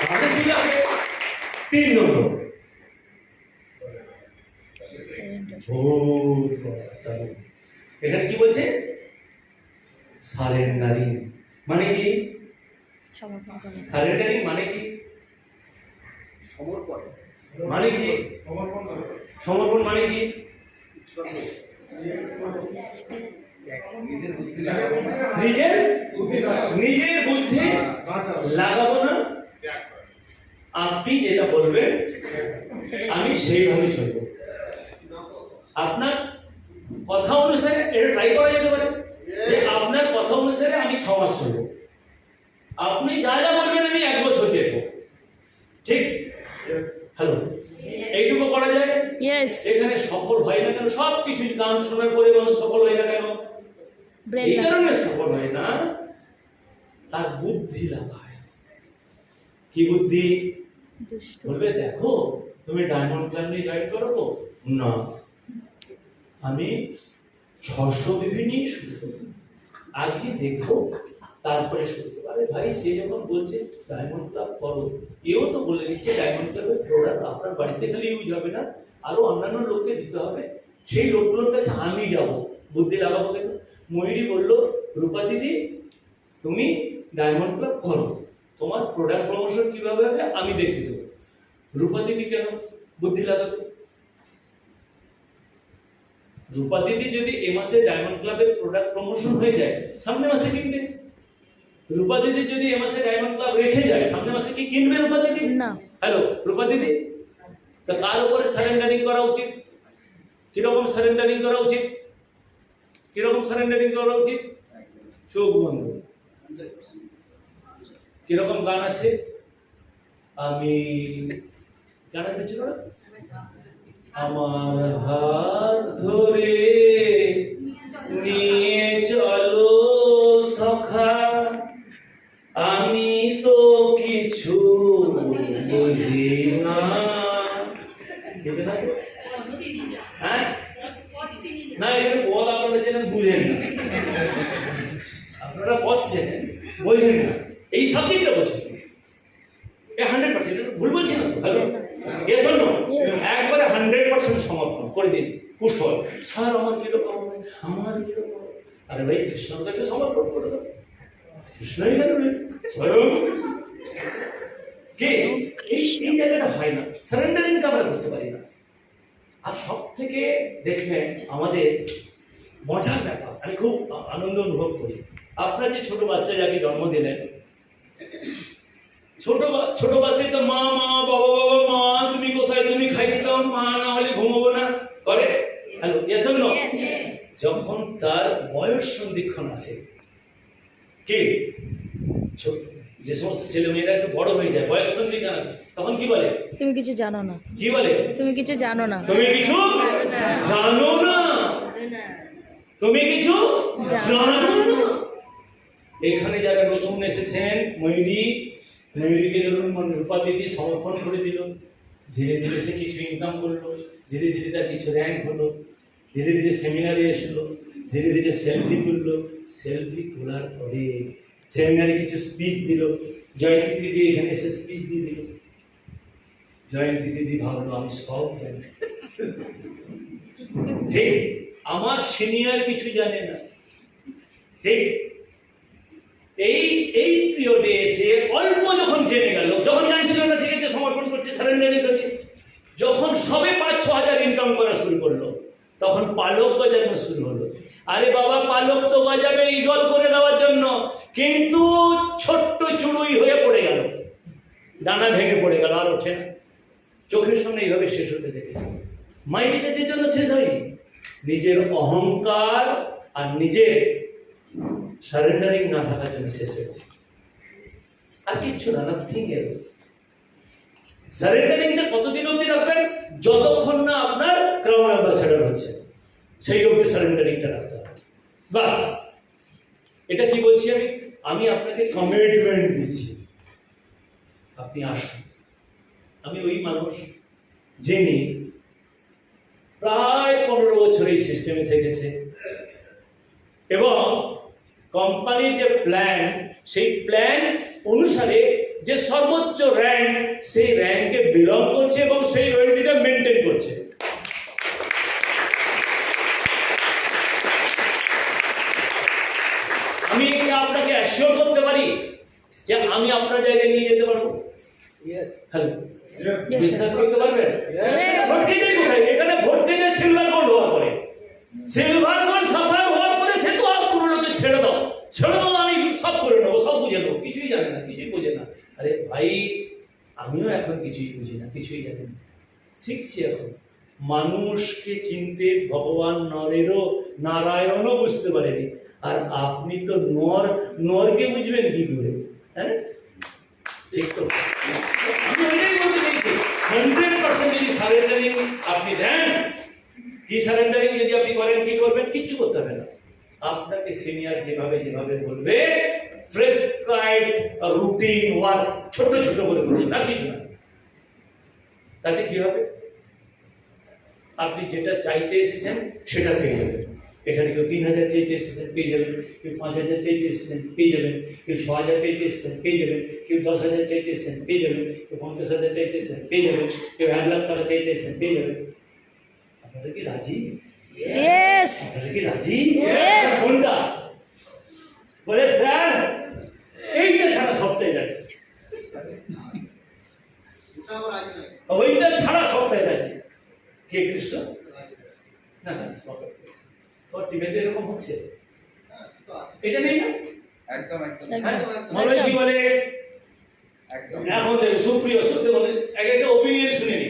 তাহলে কি লাগে? 3 নম্বর এখানে কি বলছে? সারেন্ডারিং মানে কি? সারেন্ডারিং মানে কি? সমর্পণ মানে কি? সমর্পণ মানে কি? নিজের বুদ্ধি লাগাবো না, আপনি যেটা বলবেন আমি সেইভাবে চলবো। আপনার কথা অনুসারে এটা ট্রাই করা যেতে পারে যে আপনার কথা অনুসারে আমি 6 মাস চলবো, আপনি যা যা বলবেন আমি 1 বছর দেখবো, ঠিক? হ্যালো, এইটুকু করা যায়? এখানে সফল হয় না কেন? সব কিছু গান শোনার পরে মানুষ সফল হয় না কেন? এই কারণে সফল হয় না, তার বুদ্ধি লাগায়। কি বুদ্ধি? বলবে দেখো তুমি ডায়মন্ড ক্লাব নিয়ে জয়েন করো তো না, আমি 600 বিপি নিয়ে শুরু করবো, আগে দেখো তারপরে শুরু করবো। আরে ভাই, সে যখন বলছে ডায়মন্ড ক্লাব করো, এও তো বলে দিচ্ছে ডায়মন্ড ক্লাবের প্রোডাক্ট আপনার বাড়িতে খালি ইউজ হবে না, আরো অন্যান্য লোককে দিতে হবে, সেই লোকগুলোর কাছে আমি যাব, বুদ্ধি লাগাবো কেন? ময়ূরী বললো রূপা দিদি তুমি ডায়মন্ড ক্লাব করো, তোমার প্রোডাক্ট প্রমোশন কিভাবে হবে আমি দেখে দেবো। রূপা দিদি কেন বুদ্ধি লাগাবে? রূপা দিদি যদি এ মাসে ডায়মন্ড ক্লাবের প্রোডাক্ট প্রমোশন হয়ে যায়, সামনে মাসে কিনবে। রূপা দিদি যদি এ মাসে ডায়মন্ড ক্লাব রেখে যায়, সামনে মাসে কি কিনবে রূপা দিদি? না। হ্যালো রূপা দিদি, তা কার উপরে সারেন্ডারিং করা উচিত? কিরকম সারেন্ডারিং করা উচিত? কিরকম সারেন্ডারিং করা উচিত? চোখ বন্ধ। কিরকম গান আছে? আমি গানটা ছিল না, আমার হাত ধরে নিয়ে চলো সখা, আমি তো কিছু বুঝি না। হ্যাঁ না, এখানে পদ আপনারা চেনেন, বুঝেন না। আপনারা পদ চেনেন, বোঝেন না, এই সাবজেক্টটা বোঝেন। 100% ভুল বলছি না তো? Hello, yes or no? একবারে 100% সমর্পণ করে দিন। কুশল স্যার আমার কিরকম হবে, আমার কিরকম হবে? আরে ভাই, কৃষ্ণর কাছে সমর্পণ করে দাও, কৃষ্ণই কেন রয়েছে স্বয়ং কে? এই জায়গাটা হয় না, সারেন্ডারিংটা আমরা করতে পারি না। আর সব থেকে দেখবেন আমাদের মজার ব্যাপার, আমি খুব আনন্দ অনুভব করি, আপনার যে ছোট বাচ্চা যাকে জন্ম দিলেন, ছোট বাচ্চা তো মা মা বাবা বাবা মা, তুমি কোথায়, তুমি খাইতে দাও, মা না হলে ঘুমাবো না করে। Hello, yes or no? যখন তার বয়স সন্ধিক্ষণ আসে, কি যে সমস্ত ছেলে মেয়েরা একটু বড় হয়ে যায়, বয়স সন্ধিক্ষণ আসে, তখন কি বলে? তুমি কিছু জানো না। কি বলে? তুমি কিছু জানো না। তুমি কিছু জানো না। তুমি কিছু জানো না। এখানে যারা নতুন এসেছেন, ময়ূরীকে ধরুন রূপা দিদি সমর্পণ করে দিল, ধীরে ধীরে সে কিছু ইনকাম করলো, ধীরে ধীরে তার কিছু র্যাঙ্ক হলো, ধীরে ধীরে সেমিনারে এসলো, ধীরে ধীরে সেলফি তুললো, সেলফি তোলার পরে সেমিনারে কিছু স্পিচ দিল, জয়ন্তী দিদি এখানে এসে স্পিচ দিয়ে দিল। জয়ন্তী দিদি ভাবলো আমি সব জানি, ঠিক, আমার সিনিয়র কিছু জানে না, ঠিক। এই পিরিয়ডে এসে অল্প যখন জেনে গেল, যখন জানছিল না ঠিক আছে সমর্পণ করছে, সারেন্ডারিং করছে, যখন সবে 5-6 হাজার ইনকাম করা শুরু করলো, তখন পালক বাজানো শুরু হলো। আরে বাবা, পালক তো বাজাবে ইগল করে দেওয়ার জন্য, কিন্তু ছোট্ট চুড়ুই হয়ে পড়ে গেল, ডানা ভেঙে পড়ে গেল, আর ওঠে না। চোখের সামনে এইভাবে শেষ হতে দেখেছে। মাইন্ড জাতির জন্য শেষ হয়নি, নিজের অহংকার আর নিজের সারেন্ডারিং না থাকার জন্য শেষ হয়েছে, আর কিচ্ছু না, নাথিং এলস। সারেন্ডারিংটা কতদিন অবধি রাখবেন? যতক্ষণ না আপনার ক্রাউন অ্যাম্বাসেডর হচ্ছে, সেই অবধি সারেন্ডারিংটা রাখতে হবে, বাস। এটা কি বলছি আমি আপনাকে কমিটমেন্ট দিচ্ছি, আপনি আসুন। আমি ওই মানুষ যিনি প্রায় 15 বছর এই সিস্টেমে থেকেছে, এবং কোম্পানির যে প্ল্যান, সেই প্ল্যান অনুসারে যে সর্বোচ্চ র্যাঙ্ক, সেই র্যাঙ্কে বিলং করছে এবং সেই রয়্যালটিটা মেনটেন করছে। আমি আপনাকে অ্যাসিওর করতে পারি যে আমি আপনার জায়গায় নিয়ে যেতে পারবো। হ্যালো, বিশ্বাস করতে পারবেন? ভোটকেজে কোথায়? এখানে ভোটকেজে সিলভার গোল্ড হওয়ার পরে, সিলভার গোল্ড সাফার হওয়ার পরে সে তো আর পুরোনোকে ছেড়ে দাও, আমি সব করে নেবো, সব বুঝে নেবো। কিছুই জানে না, কিছুই বোঝে না। আরে ভাই, আমিও এখন কিছুই বুঝি না, কিছুই জানি না, শিখছি এখন। মানুষকে চিনতে ভগবান নরেরও, নারায়ণও বুঝতে পারেনি, আর আপনি তো নরকে বুঝবেন কি করে? হ্যাঁ, ঠিক তো? আমি ওইটাই বলতে চাইছি, 100% যদি সারেন্ডারিং আপনি দেন, কি সারেন্ডারিং যদি আপনি করেন, কি করবেন? কিচ্ছু করতে হবে না। আপনাকে সিনিয়র যেভাবে বলবে, প্রেসক্রাইবড রুটিন ওয়ার্ক ছোট ছোট করে করবেন, আর কিছু না। তাতে কি হবে? আপনি যেটা চাইতে এসেছেন সেটা পেয়ে যাবেন। এখানে কেউ 3000 চাইতে এসেছেন, পেয়ে যাবেন। কেউ 5000 চাইতে এসেছেন, পেয়ে যাবেন। কেউ 6000 চাইতে এসেছেন, পেয়ে যাবেন। কেউ 10,000 চাইতে এসেছেন, পেয়ে যাবেন। কেউ 50,000 চাইতে এসেছেন, পেয়ে যাবেন। কেউ 1 লাখ টাকা চাইতে এসেছেন, পেয়ে যাবেন। আপনারা কি রাজি? আপনারা কি রাজি? কোনটা বলে? স্যার, এইটা ছাড়া সবটাই রাজি, ওইটা ছাড়া সবটাই রাজি। কে? কৃষ্ণ? না না, তোর টিভিতে এরকম হচ্ছে, এটা নেই না? একদম একদম মনে কি বলে? একদম এখন সুপ্রিয় সত্যি বলে একটা ওপিনিয়ন শুনে নি।